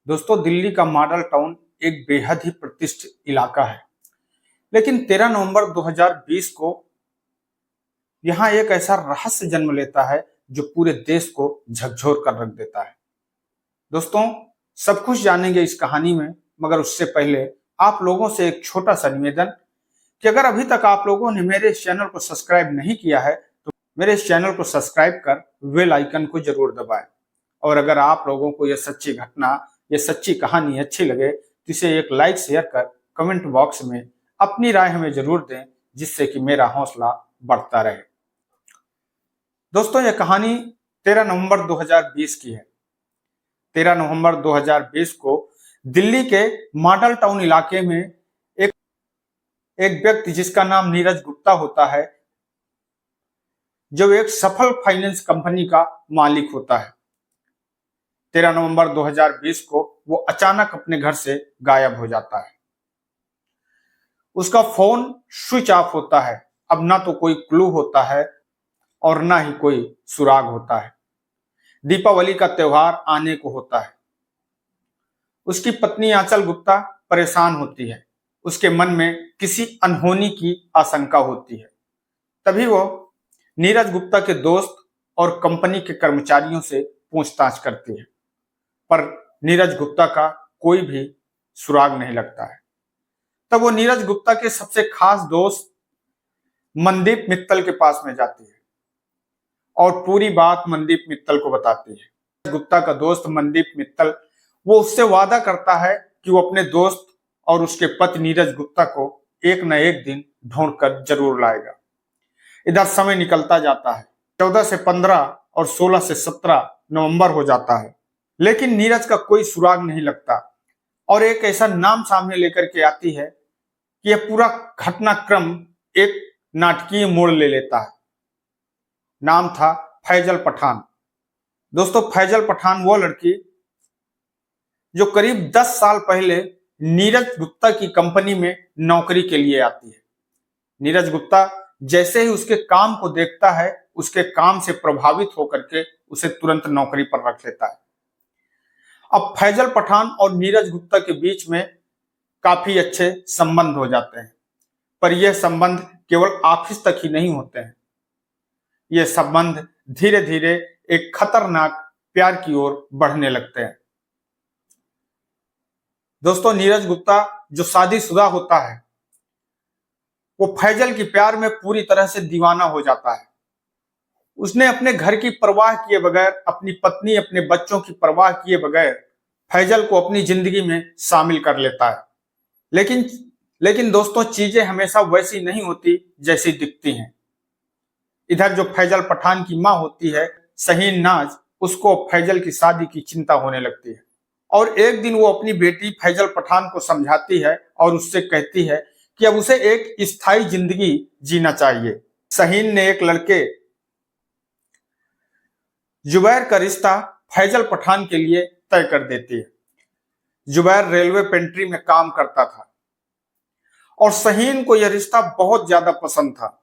दोस्तों, दिल्ली का model town एक बेहद ही प्रतिष्ठित इलाका है। लेकिन 13 नवंबर 2020 को यहाँ एक ऐसा रहस्य जन्म लेता है जो पूरे देश को झकझोर कर रख देता है। दोस्तों, सब कुछ जानेंगे इस कहानी में, मगर उससे पहले आप लोगों से एक छोटा सा निवेदन कि अगर अभी तक आप लोगों ने मेरे इस चैनल को सब्सक्राइब नहीं किया है तो मेरे इस चैनल को सब्सक्राइब कर बेल आइकन को जरूर दबाएं। और अगर आप लोगों को यह सच्ची घटना, यह सच्ची कहानी अच्छी लगे तो इसे एक लाइक शेयर कर कमेंट बॉक्स में अपनी राय हमें जरूर दें, जिससे कि मेरा हौसला बढ़ता रहे। दोस्तों, यह कहानी 13 नवंबर 2020 की है। 13 नवंबर 2020 को दिल्ली के मॉडल टाउन इलाके में एक व्यक्ति जिसका नाम नीरज गुप्ता होता है, जो एक सफल फाइनेंस कंपनी का मालिक होता है। 13 नवंबर 2020 को वो अचानक अपने घर से गायब हो जाता है। उसका फोन स्विच ऑफ होता है। अब ना तो कोई क्लू होता है और ना ही कोई सुराग होता है। दीपावली का त्योहार आने को होता है। उसकी पत्नी आंचल गुप्ता परेशान होती है। उसके मन में किसी अनहोनी की आशंका होती है। तभी वो नीरज गुप्ता के दोस्त और कंपनी के कर्मचारियों से पूछताछ करती है, पर नीरज गुप्ता का कोई भी सुराग नहीं लगता है। तब वो नीरज गुप्ता के सबसे खास दोस्त मनदीप मित्तल के पास में जाती है और पूरी बात मनदीप मित्तल को बताती है। गुप्ता का दोस्त मनदीप मित्तल वो उससे वादा करता है कि वो अपने दोस्त और उसके पति नीरज गुप्ता को एक न एक दिन ढूंढकर जरूर लाएगा। इधर समय निकलता जाता है। 14 से 15 और 16 से 17 नवंबर हो जाता है, लेकिन नीरज का कोई सुराग नहीं लगता। और एक ऐसा नाम सामने लेकर के आती है कि यह पूरा घटनाक्रम एक नाटकीय मोड़ ले लेता है। नाम था फैजल पठान। दोस्तों, फैजल पठान वो लड़की जो करीब 10 साल पहले नीरज गुप्ता की कंपनी में नौकरी के लिए आती है। नीरज गुप्ता जैसे ही उसके काम को देखता है, उसके काम से प्रभावित होकर के उसे तुरंत नौकरी पर रख लेता है। अब फैजल पठान और नीरज गुप्ता के बीच में काफी अच्छे संबंध हो जाते हैं, पर यह संबंध केवल ऑफिस तक ही नहीं होते हैं। यह संबंध धीरे धीरे एक खतरनाक प्यार की ओर बढ़ने लगते हैं। दोस्तों, नीरज गुप्ता जो शादीशुदा होता है, वो फैजल की प्यार में पूरी तरह से दीवाना हो जाता है। उसने अपने घर की परवाह किए बगैर, अपनी पत्नी, अपने बच्चों की परवाह किए बगैर फैजल को अपनी जिंदगी में शामिल कर लेता है। लेकिन दोस्तों, चीजें हमेशा वैसी नहीं होती जैसी दिखती हैं। इधर जो फैजल पठान की माँ होती है, शहीन नाज, उसको फैजल की शादी की चिंता होने लगती है। और एक दिन वो अपनी बेटी फैजल पठान को समझाती है और उससे कहती है कि अब उसे एक स्थायी जिंदगी जीना चाहिए। शहीन ने एक लड़के जुबैर का रिश्ता फैजल पठान के लिए तय कर देती है। जुबैर रेलवे पेंट्री में काम करता था और शहीन को यह रिश्ता बहुत ज्यादा पसंद था।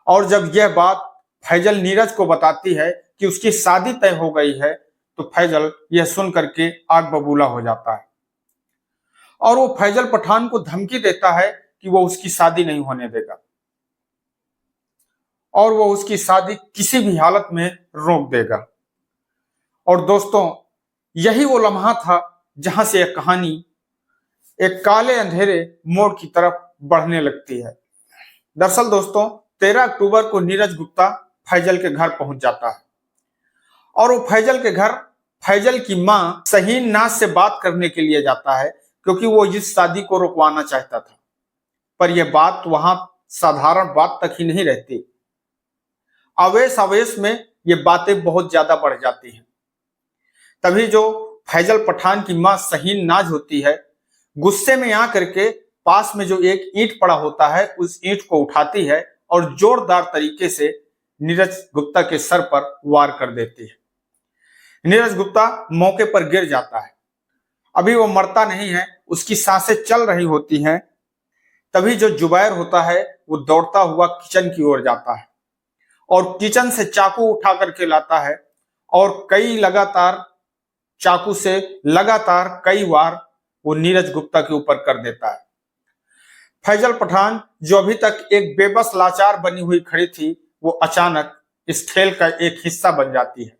और जब यह बात फैजल नीरज को बताती है कि उसकी शादी तय हो गई है, तो फैजल यह सुन करके आग बबूला हो जाता है और वो फैजल पठान को धमकी देता है कि वो उसकी शादी नहीं होने देगा और वो उसकी शादी किसी भी हालत में रोक देगा। और दोस्तों, यही वो लम्हा था जहां से यह कहानी एक काले अंधेरे मोड़ की तरफ बढ़ने लगती है। दरअसल दोस्तों, 13 अक्टूबर को नीरज गुप्ता फैजल के घर पहुंच जाता है और वो फैजल के घर फैजल की मां शहीन नाज से बात करने के लिए जाता है, क्योंकि वो इस शादी को रुकवाना चाहता था। पर यह बात वहां साधारण बात तक ही नहीं रहती। आवेश आवेश में ये बातें बहुत ज्यादा बढ़ जाती हैं। तभी जो फैजल पठान की मां शहीन नाज होती है, गुस्से में आकर के पास में जो एक ईंट पड़ा होता है, उस ईंट को उठाती है और जोरदार तरीके से नीरज गुप्ता के सर पर वार कर देती है। नीरज गुप्ता मौके पर गिर जाता है। अभी वो मरता नहीं है, उसकी सांसें चल रही होती हैं। तभी जो जुबैर होता है वो दौड़ता हुआ किचन की ओर जाता है और किचन से चाकू उठा करके लाता है और कई लगातार चाकू से लगातार कई बार वो नीरज गुप्ता के ऊपर कर देता है। फैजल पठान, जो अभी तक एक बेबस लाचार बनी हुई खड़ी थी, वो अचानक इस खेल का एक हिस्सा बन जाती है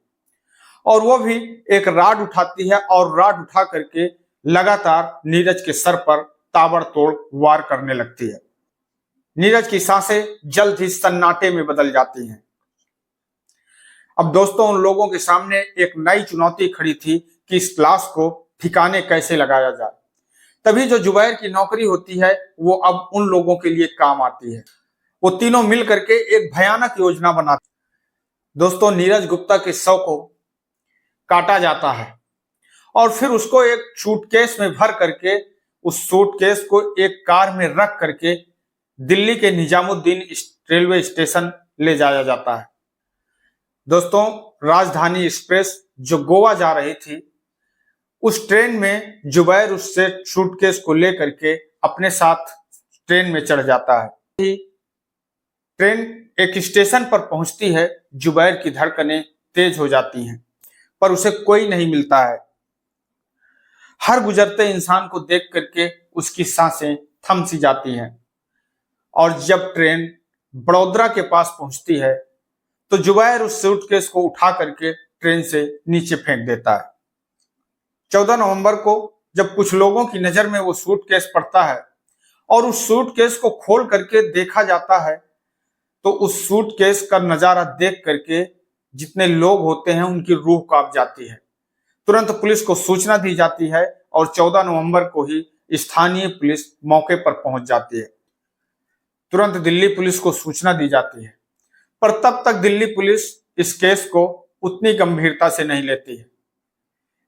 और वो भी एक राड उठाती है और राड उठा करके लगातार नीरज के सर पर ताबड़तोड़ वार करने लगती है। नीरज की सांसें जल्द ही सन्नाटे में बदल जाती हैं। अब दोस्तों, उन लोगों के सामने एक नई चुनौती खड़ी थी कि इस लाश को ठिकाने कैसे लगाया जाए। तभी जो जुबैर की नौकरी होती है वो अब उन लोगों के लिए काम आती है। वो तीनों मिल करके एक भयानक योजना बनाते हैं। दोस्तों, नीरज गुप्ता के शव को काटा जाता है और फिर उसको एक सूटकेस में भर करके उस सूटकेस को एक कार में रख करके दिल्ली के निजामुद्दीन रेलवे स्टेशन ले जाया जाता है। दोस्तों, राजधानी एक्सप्रेस जो गोवा जा रही थी, उस ट्रेन में जुबैर उससे सूटकेस को लेकर के अपने साथ ट्रेन में चढ़ जाता है। ट्रेन एक स्टेशन पर पहुंचती है, जुबैर की धड़कनें तेज हो जाती हैं, पर उसे कोई नहीं मिलता है। हर गुजरते इंसान को देख करके उसकी सांसें थम सी जाती हैं और जब ट्रेन बड़ोदरा के पास पहुंचती है तो जुबैर उस सूटकेस को उठा करके ट्रेन से नीचे फेंक देता है। 14 नवंबर को जब कुछ लोगों की नजर में वो सूटकेस पड़ता है और उस सूटकेस को खोल करके देखा जाता है तो उस सूटकेस का नजारा देख करके जितने लोग होते हैं उनकी रूह कांप जाती है। तुरंत पुलिस को सूचना दी जाती है और 14 नवंबर को ही स्थानीय पुलिस मौके पर पहुंच जाती है। तुरंत दिल्ली पुलिस को सूचना दी जाती है, पर तब तक दिल्ली पुलिस इस केस को उतनी गंभीरता से नहीं लेती है।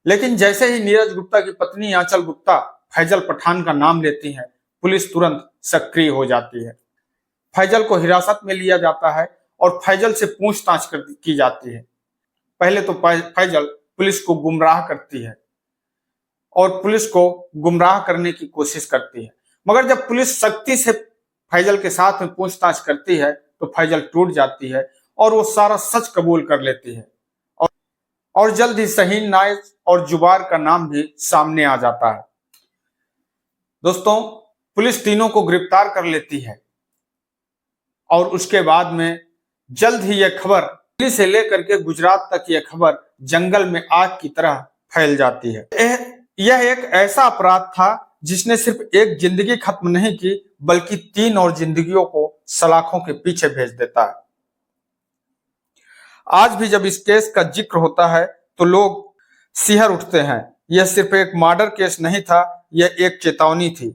लेकिन जैसे ही नीरज गुप्ता की पत्नी आंचल गुप्ता फैजल पठान का नाम लेती है, पुलिस तुरंत सक्रिय हो जाती है। फैजल को हिरासत में लिया जाता है और फैजल से पूछताछ की जाती है। पहले तो फैजल पुलिस को गुमराह करती है और पुलिस को गुमराह करने की कोशिश करती है, मगर जब पुलिस सख्ती से फैजल के साथ में पूछताछ करती है तो फैजल टूट जाती है और वो सारा सच कबूल कर लेती है और जल्द ही शहीन नायक और जुबैर का नाम भी सामने आ जाता है। दोस्तों, पुलिस तीनों को गिरफ्तार कर लेती है और उसके बाद में जल्द ही यह खबर दिल्ली से लेकर के गुजरात तक यह खबर जंगल में आग की तरह फैल जाती है। यह एक ऐसा अपराध था जिसने सिर्फ एक जिंदगी खत्म नहीं की, बल्कि 3 और जिंदगियों को सलाखों के पीछे भेज देता है। आज भी जब इस केस का जिक्र होता है तो लोग सिहर उठते हैं। यह सिर्फ एक मर्डर केस नहीं था, यह एक चेतावनी थी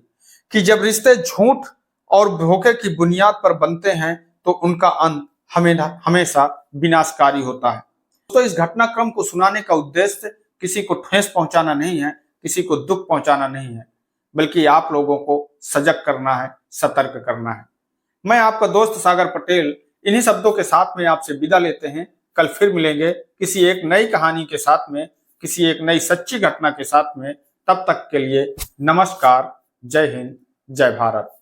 कि जब रिश्ते झूठ और धोखे की बुनियाद पर बनते हैं तो उनका अंत हमेशा विनाशकारी होता है। तो इस घटनाक्रम को सुनाने का उद्देश्य किसी को ठेस पहुंचाना नहीं है, किसी को दुख पहुंचाना नहीं है, बल्कि आप लोगों को सजग करना है, सतर्क करना है। मैं आपका दोस्त सागर पटेल इन्हीं शब्दों के साथ में आपसे विदा लेते हैं। कल फिर मिलेंगे किसी एक नई कहानी के साथ में, किसी एक नई सच्ची घटना के साथ में। तब तक के लिए नमस्कार, जय हिंद, जय भारत।